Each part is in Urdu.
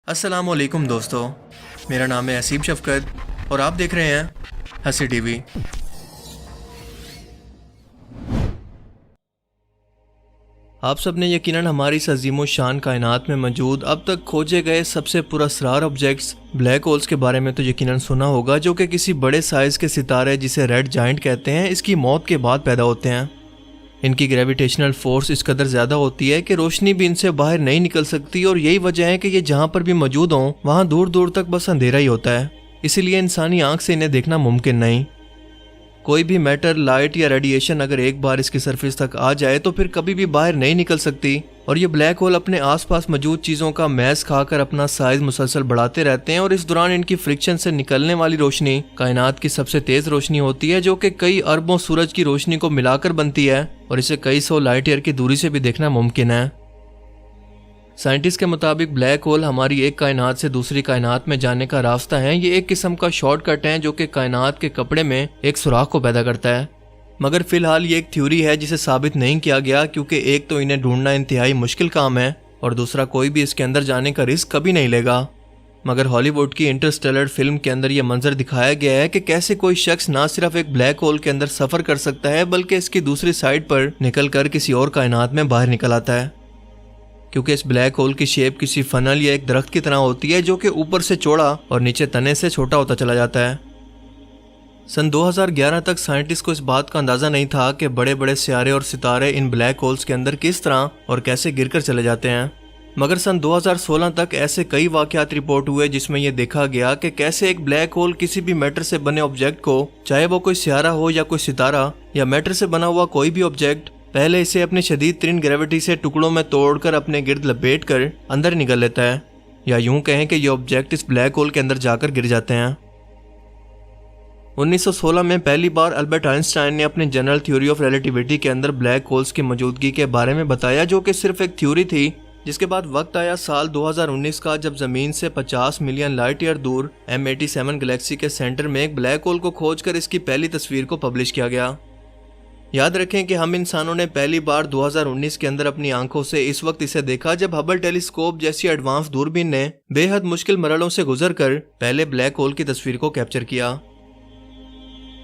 السلام علیکم دوستو، میرا نام ہے اسیم شفقت اور آپ دیکھ رہے ہیں ہنسی ٹی وی۔ آپ سب نے یقیناً ہماری اس عظیم و شان کائنات میں موجود اب تک کھوجے گئے سب سے پراسرار آبجیکٹس بلیک ہولز کے بارے میں تو یقیناً سنا ہوگا، جو کہ کسی بڑے سائز کے ستارے جسے ریڈ جائنٹ کہتے ہیں اس کی موت کے بعد پیدا ہوتے ہیں۔ ان کی گریویٹیشنل فورس اس قدر زیادہ ہوتی ہے کہ روشنی بھی ان سے باہر نہیں نکل سکتی، اور یہی وجہ ہے کہ یہ جہاں پر بھی موجود ہوں وہاں دور دور تک بس اندھیرا ہی ہوتا ہے، اسی لیے انسانی آنکھ سے انہیں دیکھنا ممکن نہیں۔ کوئی بھی میٹر، لائٹ یا ریڈیشن اگر ایک بار اس کی سرفیس تک آ جائے تو پھر کبھی بھی باہر نہیں نکل سکتی، اور یہ بلیک ہول اپنے آس پاس موجود چیزوں کا میس کھا کر اپنا سائز مسلسل بڑھاتے رہتے ہیں، اور اس دوران ان کی فرکشن سے نکلنے والی روشنی کائنات کی سب سے تیز روشنی ہوتی ہے، جو کہ کئی اربوں سورج کی روشنی کو ملا کر بنتی ہے، اور اسے کئی سو لائٹ ایئر کی دوری سے بھی دیکھنا ممکن ہے۔ سائنٹسٹ کے مطابق بلیک ہول ہماری ایک کائنات سے دوسری کائنات میں جانے کا راستہ ہے۔ یہ ایک قسم کا شارٹ کٹ ہے جو کہ کائنات کے کپڑے میں ایک سوراخ کو پیدا کرتا ہے، مگر فی الحال یہ ایک تھیوری ہے جسے ثابت نہیں کیا گیا، کیونکہ ایک تو انہیں ڈھونڈنا انتہائی مشکل کام ہے، اور دوسرا کوئی بھی اس کے اندر جانے کا رسک کبھی نہیں لے گا۔ مگر ہالی ووڈ کی انٹرسٹیلر فلم کے اندر یہ منظر دکھایا گیا ہے کہ کیسے کوئی شخص نہ صرف ایک بلیک ہول کے اندر سفر کر سکتا ہے، بلکہ اس کی دوسری سائڈ پر نکل کر کسی اور کائنات میں باہر نکل آتا ہے، کیونکہ اس بلیک ہول کی شیپ کسی فنل یا ایک درخت کی طرح ہوتی ہے، جو کہ اوپر سے چوڑا اور نیچے تنے سے چھوٹا ہوتا چلا جاتا ہے۔ سن 2011 تک سائنٹسٹ کو اس بات کا اندازہ نہیں تھا کہ بڑے بڑے سیارے اور ستارے ان بلیک ہولز کے اندر کس طرح اور کیسے گر کر چلے جاتے ہیں، مگر سن 2016 تک ایسے کئی واقعات رپورٹ ہوئے جس میں یہ دیکھا گیا کہ کیسے ایک بلیک ہول کسی بھی میٹر سے بنے آبجیکٹ کو، چاہے وہ کوئی سیارہ ہو یا کوئی ستارہ یا میٹر سے بنا ہوا کوئی بھی آبجیکٹ، پہلے اسے اپنی شدید ترین گریوٹی سے ٹکڑوں میں توڑ کر اپنے گرد لپیٹ کر اندر نگل لیتا ہے، یا یوں کہیں کہ یہ آبجیکٹ اس بلیک ہول کے اندر جا کر گر جاتے ہیں۔ 1916 میں پہلی بار البرٹ آئنسٹائن نے اپنی جنرل تھیوری آف ریلیٹیوٹی کے اندر بلیک ہولز کی موجودگی کے بارے میں بتایا، جو کہ صرف ایک تھیوری تھی، جس کے بعد وقت آیا سال 2019 کا، جب زمین سے 50 ملین لائٹ ایئر دور M87 گلیکسی کے سینٹر میں ایک بلیک ہول کو کھوج کر اس کی پہلی تصویر کو پبلش کیا گیا۔ یاد رکھیں کہ ہم انسانوں نے پہلی بار 2019 کے اندر اپنی آنکھوں سے اس وقت اسے دیکھا جب ہبل ٹیلی اسکوپ جیسی ایڈوانس دوربین نے بے حد مشکل مرحلوں سے گزر کر پہلے بلیک ہول کی تصویر کو کیپچر کیا۔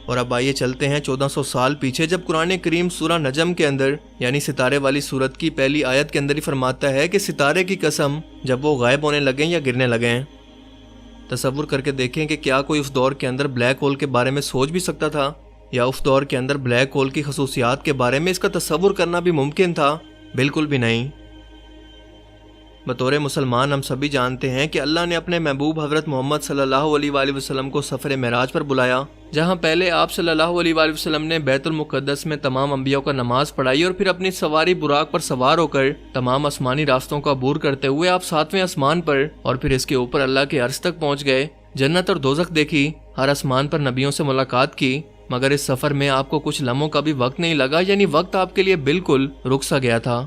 اور اب آئیے چلتے ہیں 1400 سال پیچھے، جب قرآن کریم سورہ نجم کے اندر یعنی ستارے والی سورت کی پہلی آیت کے اندر ہی فرماتا ہے کہ ستارے کی قسم جب وہ غائب ہونے لگیں یا گرنے لگیں۔ تصور کر کے دیکھیں کہ کیا کوئی اس دور کے اندر بلیک ہول کے بارے میں سوچ بھی سکتا تھا، یا اس دور کے اندر بلیک ہول کی خصوصیات کے بارے میں اس کا تصور کرنا بھی ممکن تھا؟ بالکل بھی نہیں۔ بطور مسلمان ہم سبھی جانتے ہیں کہ اللہ نے اپنے محبوب حضرت محمد صلی اللہ علیہ وآلہ وسلم کو سفر معراج پر بلایا، جہاں پہلے آپ صلی اللہ علیہ وآلہ وسلم نے بیت المقدس میں تمام انبیاء کا نماز پڑھائی، اور پھر اپنی سواری براق پر سوار ہو کر تمام آسمانی راستوں کا عبور کرتے ہوئے آپ 7ویں آسمان پر اور پھر اس کے اوپر اللہ کے عرش تک پہنچ گئے، جنت اور دوزخ دیکھی، ہر آسمان پر نبیوں سے ملاقات کی، مگر اس سفر میں آپ کو کچھ لمحوں کا بھی وقت نہیں لگا، یعنی وقت آپ کے لیے بالکل رک سا گیا تھا۔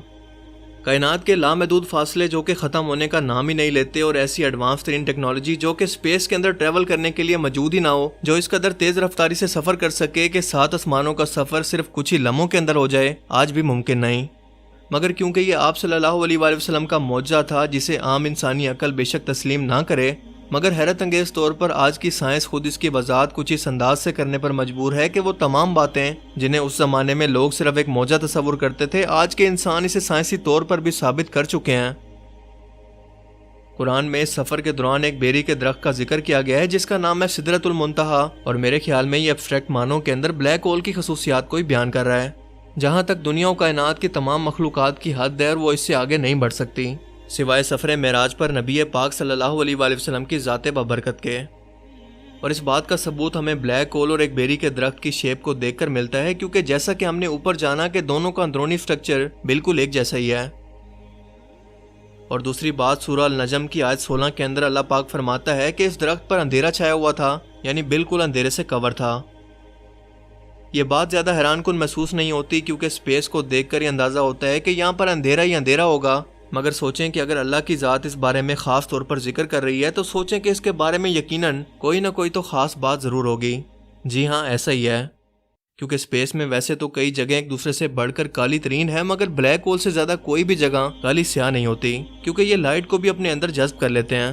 کائنات کے لامحدود فاصلے جو کہ ختم ہونے کا نام ہی نہیں لیتے، اور ایسی ایڈوانس ترین ٹیکنالوجی جو کہ اسپیس کے اندر ٹریول کرنے کے لیے موجود ہی نہ ہو، جو اس قدر تیز رفتاری سے سفر کر سکے کہ 7 آسمانوں کا سفر صرف کچھ ہی لمحوں کے اندر ہو جائے، آج بھی ممکن نہیں۔ مگر کیونکہ یہ آپ صلی اللہ علیہ وآلہ وسلم کا معجزہ تھا جسے عام انسانی عقل بے شک تسلیم نہ کرے، مگر حیرت انگیز طور پر آج کی سائنس خود اس کی وضاحت کچھ اس انداز سے کرنے پر مجبور ہے کہ وہ تمام باتیں جنہیں اس زمانے میں لوگ صرف ایک معجزہ تصور کرتے تھے، آج کے انسان اسے سائنسی طور پر بھی ثابت کر چکے ہیں۔ قرآن میں اس سفر کے دوران ایک بیری کے درخت کا ذکر کیا گیا ہے جس کا نام ہے سدرۃ المنتہا، اور میرے خیال میں یہ ایبسٹریکٹ معنوں کے اندر بلیک ہول کی خصوصیات کو ہی بیان کر رہا ہے۔ جہاں تک دنیا و کائنات کی تمام مخلوقات کی حد ہے، اور وہ اس سے آگے نہیں بڑھ سکتی سوائے سفر معراج پر نبی پاک صلی اللہ علیہ وآلہ وسلم کی ذات بابرکت کے۔ اور اس بات کا ثبوت ہمیں بلیک ہول اور ایک بیری کے درخت کی شیپ کو دیکھ کر ملتا ہے، کیونکہ جیسا کہ ہم نے اوپر جانا کہ دونوں کا اندرونی سٹرکچر بالکل ایک جیسا ہی ہے۔ اور دوسری بات، سورہ النجم کی آیت 16 کے اندر اللہ پاک فرماتا ہے کہ اس درخت پر اندھیرا چھایا ہوا تھا، یعنی بالکل اندھیرے سے کور تھا۔ یہ بات زیادہ حیران کن محسوس نہیں ہوتی، کیونکہ اسپیس کو دیکھ کر ہی اندازہ ہوتا ہے کہ یہاں پر اندھیرا ہی اندھیرا ہوگا، مگر سوچیں کہ اگر اللہ کی ذات اس بارے میں خاص طور پر ذکر کر رہی ہے تو سوچیں کہ اس کے بارے میں یقیناً کوئی نہ کوئی تو خاص بات ضرور ہوگی۔ جی ہاں، ایسا ہی ہے، کیونکہ اسپیس میں ویسے تو کئی جگہیں ایک دوسرے سے بڑھ کر کالی ترین ہے، مگر بلیک ہول سے زیادہ کوئی بھی جگہ کالی سیاہ نہیں ہوتی، کیونکہ یہ لائٹ کو بھی اپنے اندر جذب کر لیتے ہیں۔